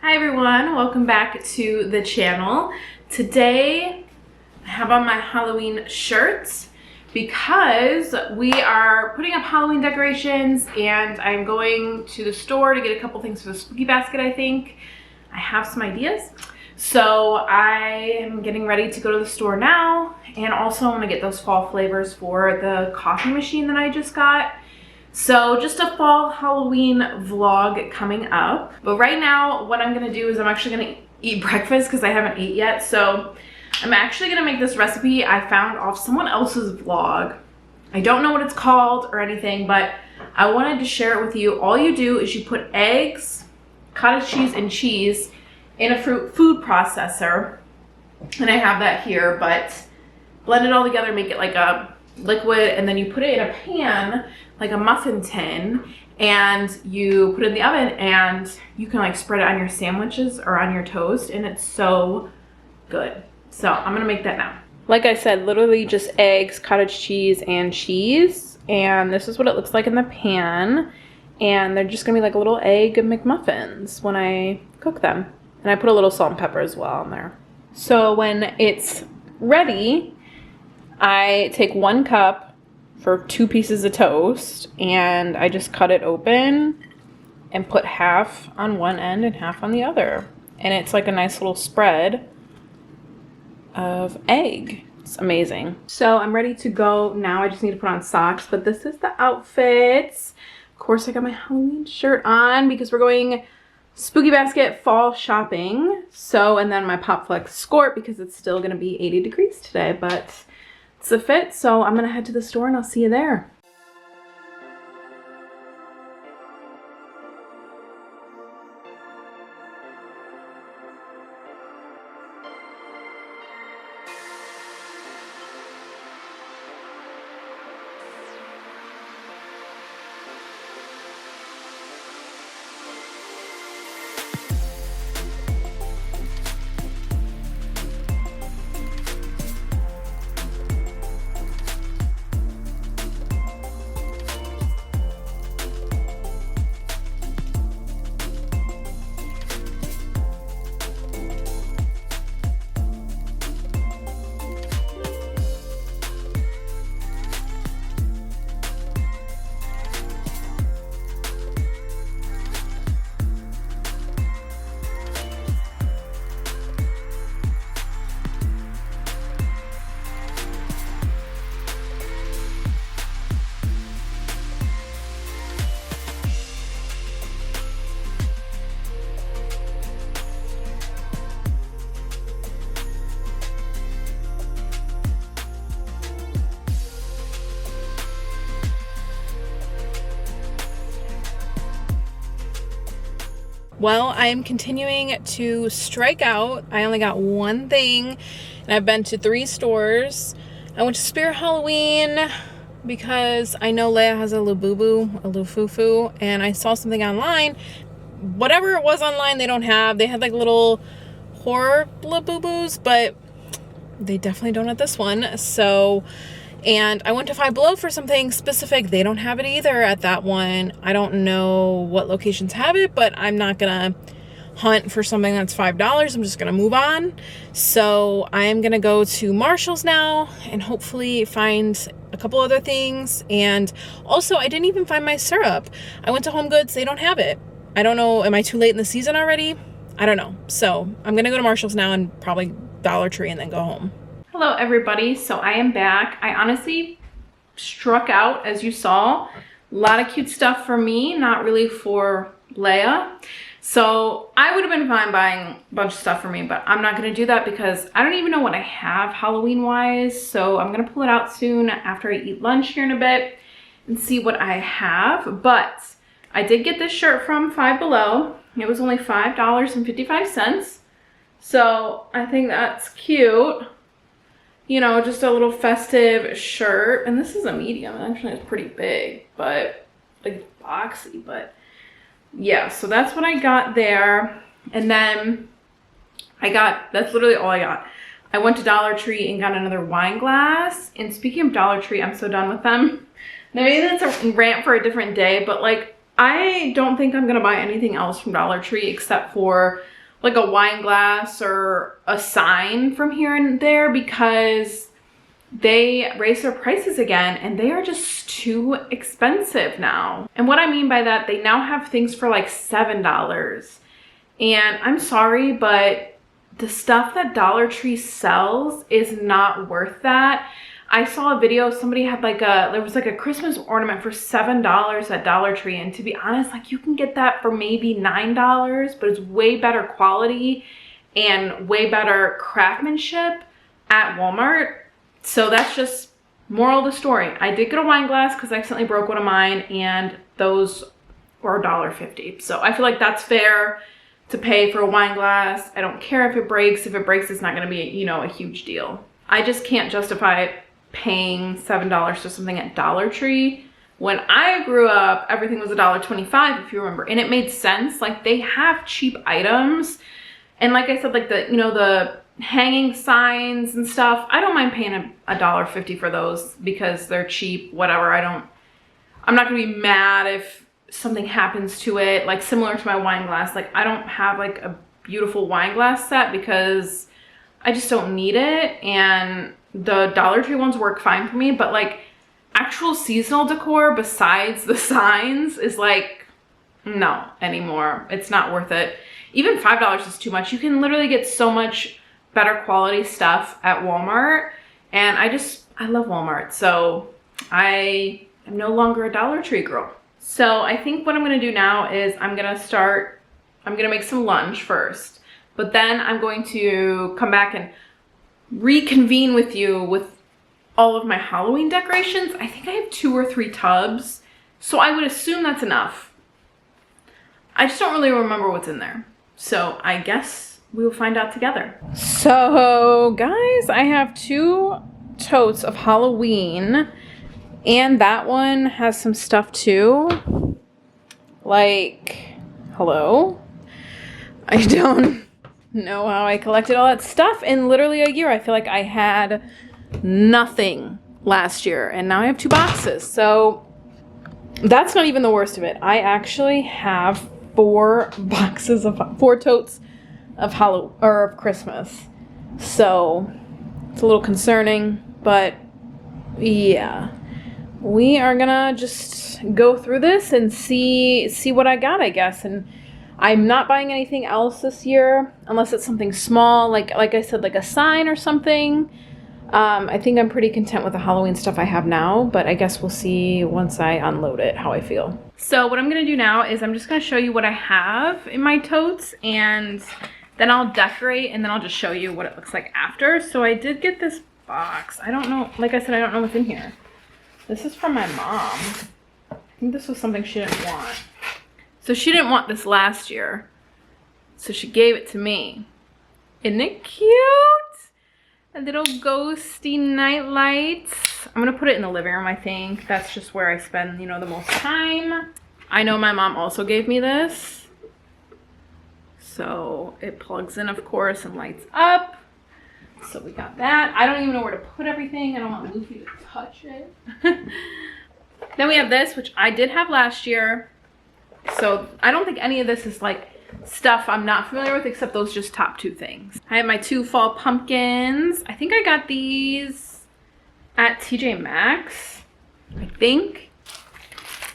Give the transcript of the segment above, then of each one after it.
Hi everyone, welcome back to the channel. Today I have on my Halloween shirts because we are putting up Halloween decorations and I'm going to the store to get a couple things for the spooky basket. I think I have some ideas. So I am getting ready to go to the store now, and also I'm gonna get those fall flavors for the coffee machine that I just got. So just a fall Halloween vlog coming up. But right now what I'm gonna do is I'm actually gonna eat breakfast because I haven't eaten yet. So I'm actually gonna make this recipe I found off someone else's vlog. I don't know what it's called or anything, but I wanted to share it with you. All you do is you put eggs, cottage cheese, and cheese in a food processor. And I have that here, but blend it all together, make it like a liquid, and then you put it in a pan, like a muffin tin, and you put it in the oven, and you can like spread it on your sandwiches or on your toast, and it's so good. So I'm gonna make that now. Like I said, literally just eggs, cottage cheese, and cheese, and this is what it looks like in the pan, and they're just gonna be like little egg McMuffins when I cook them. And I put a little salt and pepper as well in there. So when it's ready, I take 1 cup for 2 pieces of toast, and I just cut it open and put half on one end and half on the other. And it's like a nice little spread of egg. It's amazing. So I'm ready to go now. I just need to put on socks, but this is the outfits. Of course, I got my Halloween shirt on because we're going spooky basket fall shopping. So, and then my Pop Flex skirt because it's still gonna be 80 degrees today, but it's a fit. So I'm gonna head to the store and I'll see you there. Well, I am continuing to strike out. I only got one thing, and I've been to 3 stores. I went to Spirit Halloween because I know Leia has a Labubu, a Lufufu, and I saw something online. Whatever it was online, they don't have. They had like little horror Labubus, but they definitely don't at this one. So, and I went to Five Below for something specific. They don't have it either at that one. I don't know what locations have it, but I'm not gonna hunt for something that's $5. I'm just gonna move on. So I'm gonna go to Marshall's now and hopefully find a couple other things. And also, I didn't even find my syrup. I went to Home Goods. They don't have it. I don't know. Am I too late in the season already? I don't know. So I'm gonna go to Marshall's now and probably Dollar Tree and then go home. Hello everybody, so I am back. I honestly struck out, as you saw. A lot of cute stuff for me, not really for Leia. So I would have been fine buying a bunch of stuff for me, but I'm not gonna do that because I don't even know what I have Halloween wise. So I'm gonna pull it out soon after I eat lunch here in a bit and see what I have. But I did get this shirt from Five Below. It was only $5.55. So I think that's cute. You know, just a little festive shirt. And this is a medium. Actually, it's pretty big, but like boxy. But yeah, so that's what I got there. And then that's literally all I got. I went to Dollar Tree and got another wine glass. And speaking of Dollar Tree, I'm so done with them. Now, maybe that's a rant for a different day, but like I don't think I'm gonna buy anything else from Dollar Tree except for like a wine glass or a sign from here and there, because they raised their prices again and they are just too expensive now. And what I mean by that, they now have things for like $7. And I'm sorry, but the stuff that Dollar Tree sells is not worth that. I saw a video, somebody had like there was like a Christmas ornament for $7 at Dollar Tree. And to be honest, like you can get that for maybe $9, but it's way better quality and way better craftsmanship at Walmart. So that's just moral of the story. I did get a wine glass because I accidentally broke one of mine, and those were $1.50. So I feel like that's fair to pay for a wine glass. I don't care if it breaks. If it breaks, it's not going to be, you know, a huge deal. I just can't justify paying $7 for something at Dollar Tree. When I grew up, everything was $1.25, if you remember, and it made sense. Like they have cheap items, and like I said, like the, you know, the hanging signs and stuff, I don't mind paying $1.50 for those because they're cheap, whatever. I'm not gonna be mad if something happens to it, like similar to my wine glass. Like I don't have like a beautiful wine glass set because I just don't need it, and the Dollar Tree ones work fine for me, but like actual seasonal decor besides the signs is like, no anymore. It's not worth it. Even $5 is too much. You can literally get so much better quality stuff at Walmart, and I love Walmart, so I am no longer a Dollar Tree girl. So I think what I'm gonna do now is I'm gonna make some lunch first, but then I'm going to come back and reconvene with you with all of my Halloween decorations. I think I have 2 or 3 tubs, so I would assume that's enough. I just don't really remember what's in there, so I guess we will find out together. So guys, I have 2 totes of Halloween, and that one has some stuff too. Like, hello? I don't know how I collected all that stuff in literally a year. I feel like I had nothing last year, and now I have 2 boxes. So that's not even the worst of it. I actually have 4 totes of of Christmas. So it's a little concerning, but yeah. We are gonna just go through this and see what I got, I guess. And I'm not buying anything else this year unless it's something small, like I said, like a sign or something. I think I'm pretty content with the Halloween stuff I have now, but I guess we'll see once I unload it how I feel. So what I'm gonna do now is I'm just gonna show you what I have in my totes, and then I'll decorate, and then I'll just show you what it looks like after. So I did get this box. I don't know, like I said, I don't know what's in here. This is from my mom. I think this was something she didn't want. So she didn't want this last year, so she gave it to me. Isn't it cute? A little ghosty night lights. I'm gonna put it in the living room, I think. That's just where I spend, you know, the most time. I know my mom also gave me this. So it plugs in, of course, and lights up. So we got that. I don't even know where to put everything. I don't want Luffy to touch it. Then we have this, which I did have last year. So I don't think any of this is like stuff I'm not familiar with, except those just top 2 things. I have my 2 fall pumpkins. I think I got these at TJ Maxx, I think.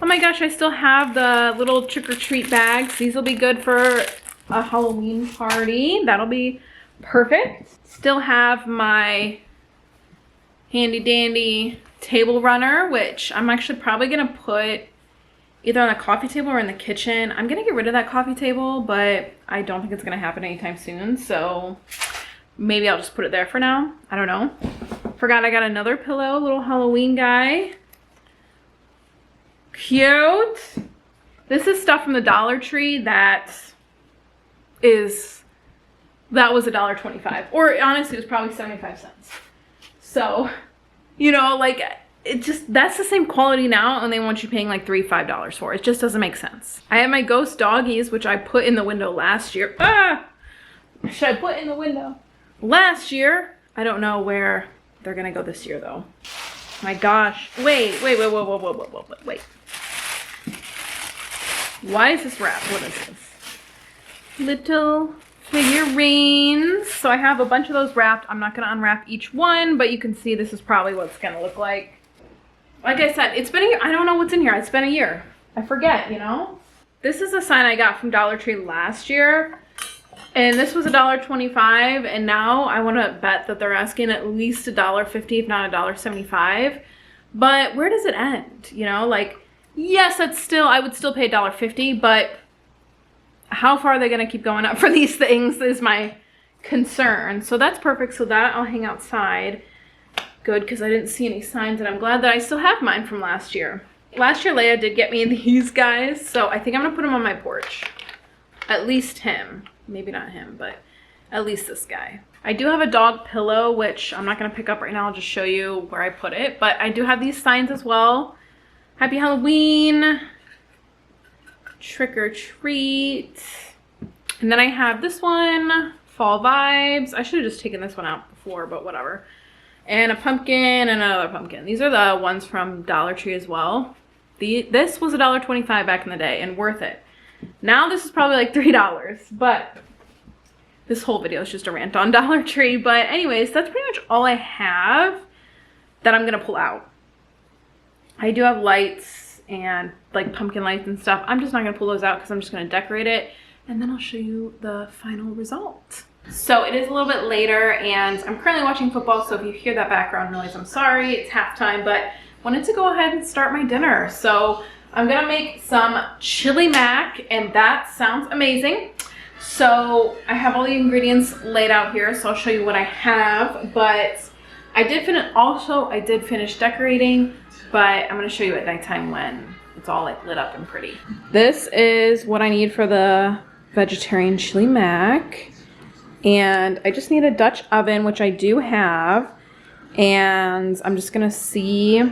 Oh my gosh, I still have the little trick-or-treat bags. These will be good for a Halloween party. That'll be perfect. Still have my handy dandy table runner, which I'm actually probably gonna put either on the coffee table or in the kitchen. I'm gonna get rid of that coffee table, but I don't think it's gonna happen anytime soon, so maybe I'll just put it there for now. I don't know. Forgot I got another pillow, little Halloween guy. Cute. This is stuff from the Dollar Tree that was $1.25, or honestly it was probably 75 cents. So, you know, like it just, that's the same quality now, and they want you paying like $3-5 for it. It just doesn't make sense. I have my ghost doggies, which I put in the window last year. Should I put in the window last year? I don't know where they're gonna go this year though. My gosh. Wait. Why is this wrapped? What is this? Little figurines. So I have a bunch of those wrapped. I'm not going to unwrap each one, but you can see this is probably what it's going to look like. Like I said, it's been a year. I don't know what's in here. It's been a year. I forget, you know? This is a sign I got from Dollar Tree last year. And this was $1.25, and now I want to bet that they're asking at least $1.50, if not $1.75. But where does it end? You know, like, yes, I would still pay $1.50, but how far are they going to keep going up for these things is my concern. So that's perfect. So that I'll hang outside. Good, because I didn't see any signs, and I'm glad that I still have mine from last year. Last year, Leia did get me these guys, so I think I'm going to put them on my porch. At least him. Maybe not him, but at least this guy. I do have a dog pillow, which I'm not going to pick up right now. I'll just show you where I put it. But I do have these signs as well. Happy Halloween. Trick or treat. And then I have this one. Fall vibes. I should have just taken this one out before, but whatever. And a pumpkin and another pumpkin. These are the ones from Dollar Tree as well. This was $1.25 back in the day and worth it. Now this is probably like $3, but this whole video is just a rant on Dollar Tree. But anyways, that's pretty much all I have that I'm gonna pull out. I do have lights and like pumpkin lights and stuff. I'm just not gonna pull those out because I'm just gonna decorate it, and then I'll show you the final result. So it is a little bit later, and I'm currently watching football, so if you hear that background noise, I'm sorry. It's halftime, but wanted to go ahead and start my dinner. So I'm gonna make some chili mac, and that sounds amazing. So I have all the ingredients laid out here, so I'll show you what I have. But I did finish decorating, but I'm gonna show you at nighttime when it's all like lit up and pretty. This is what I need for the vegetarian chili mac. And I just need a Dutch oven, which I do have. And I'm just gonna see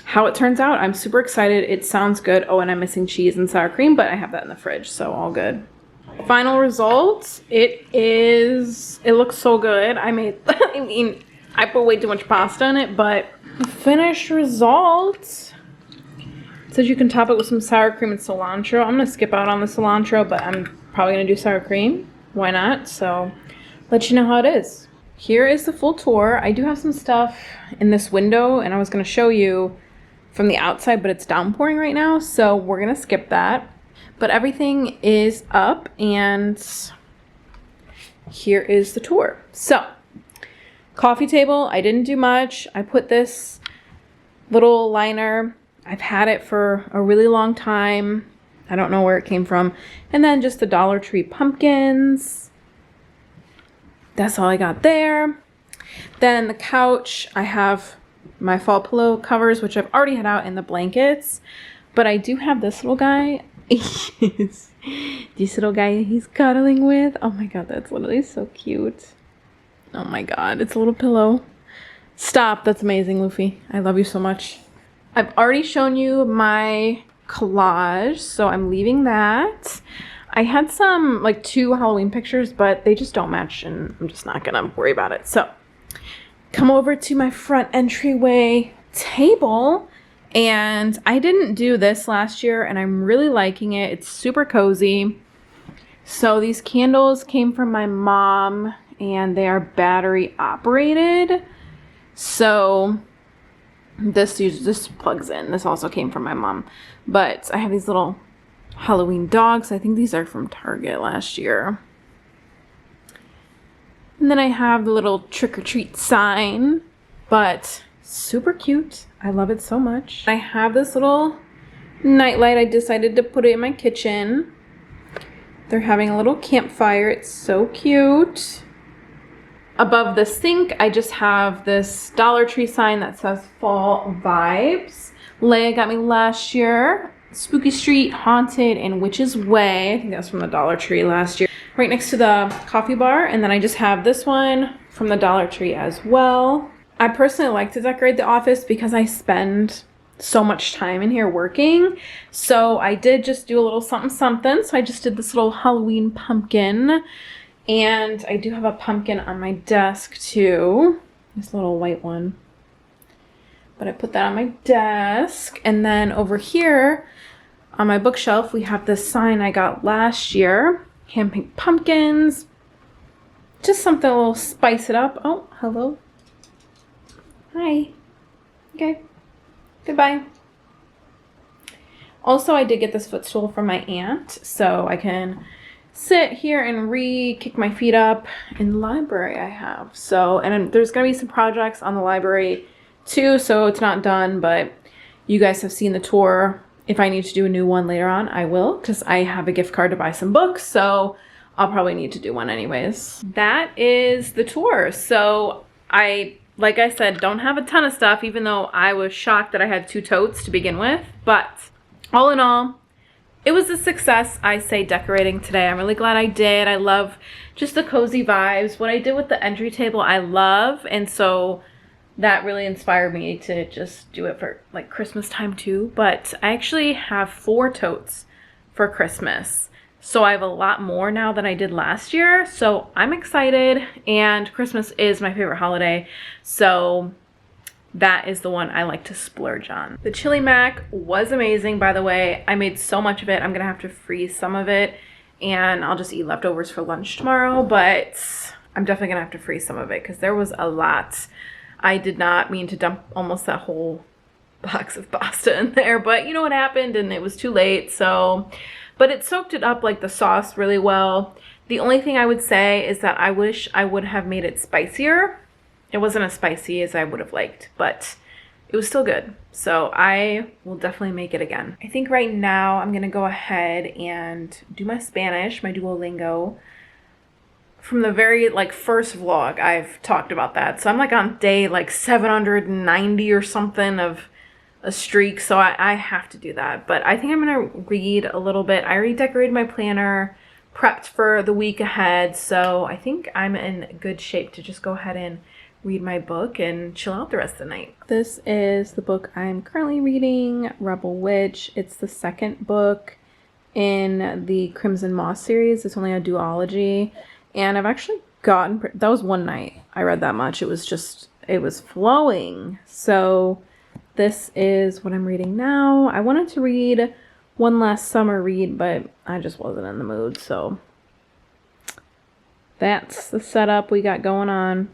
how it turns out. I'm super excited. It sounds good. Oh, and I'm missing cheese and sour cream, but I have that in the fridge, so all good. Final result, it looks so good. I put way too much pasta in it, but the finished result, it says you can top it with some sour cream and cilantro. I'm gonna skip out on the cilantro, but I'm probably gonna do sour cream. Why not? So let you know how it is. Here is the full tour. I do have some stuff in this window, and I was gonna show you from the outside, but it's downpouring right now, so we're gonna skip that. But everything is up, and here is the tour. So, coffee table, I didn't do much. I put this little liner. I've had it for a really long time. I don't know where it came from. And then just the Dollar Tree pumpkins. That's all I got there. Then the couch, I have my fall pillow covers, which I've already had out, in the blankets. But I do have this little guy. This little guy he's cuddling with. Oh my god, that's literally so cute. Oh my god, it's a little pillow. Stop, that's amazing, Luffy. I love you so much. I've already shown you my collage, so I'm leaving that. I had some, like, 2 Halloween pictures, but they just don't match, and I'm just not gonna worry about it. So, come over to my front entryway table, and I didn't do this last year, and I'm really liking it. It's super cozy. So these candles came from my mom, and they are battery operated. So this plugs in. This also came from my mom. But I have these little Halloween dogs. I think these are from Target last year. And then I have the little trick or treat sign, but super cute. I love it so much. I have this little nightlight. I decided to put it in my kitchen. They're having a little campfire. It's so cute. Above the sink, I just have this Dollar Tree sign that says Fall Vibes. Leia got me last year. Spooky Street, Haunted, and Witch's Way. I think that was from the Dollar Tree last year. Right next to the coffee bar. And then I just have this one from the Dollar Tree as well. I personally like to decorate the office because I spend so much time in here working. So I did just do a little something something. So I just did this little Halloween pumpkin. And I do have a pumpkin on my desk too. This little white one. But I put that on my desk. And then over here, On my bookshelf, we have this sign I got last year. Hand paint pumpkins. Just something a little spice it up. Oh, hello. Hi. Okay. Goodbye. Also, I did get this footstool from my aunt, so I can sit here and read, kick my feet up. In the library I have. So, and there's going to be some projects on the library too, so it's not done, but you guys have seen the tour. If I need to do a new one later on, I will, because I have a gift card to buy some books, so I'll probably need to do one anyways. That is the tour. So like I said, don't have a ton of stuff, even though I was shocked that I had 2 totes to begin with, but all in all, it was a success, I say, decorating today. I'm really glad I did. I love just the cozy vibes. What I did with the entry table, I love. And so that really inspired me to just do it for like Christmas time too. But I actually have 4 totes for Christmas. So I have a lot more now than I did last year. So I'm excited. And Christmas is my favorite holiday. So that is the one I like to splurge on. The chili mac was amazing, by the way. I made so much of it. I'm gonna have to freeze some of it and I'll just eat leftovers for lunch tomorrow, but I'm definitely gonna have to freeze some of it because there was a lot. I did not mean to dump almost that whole box of pasta in there, but you know what happened and it was too late, so. But it soaked it up like the sauce really well. The only thing I would say is that I wish I would have made it spicier. It wasn't as spicy as I would have liked, but it was still good. So I will definitely make it again. I think right now I'm gonna go ahead and do my Spanish, my Duolingo. From the very first vlog, I've talked about that. So I'm like on day 790 or something of a streak. So I have to do that. But I think I'm gonna read a little bit. I already decorated my planner, prepped for the week ahead. So I think I'm in good shape to just go ahead and read my book and chill out the rest of the night. This is the book I'm currently reading, Rebel Witch. It's the 2nd book in the Crimson Moss series. It's only a duology. And I've actually gotten, that was one night I read that much. It was flowing. So this is what I'm reading now. I wanted to read one last summer read, but I just wasn't in the mood. So that's the setup we got going on.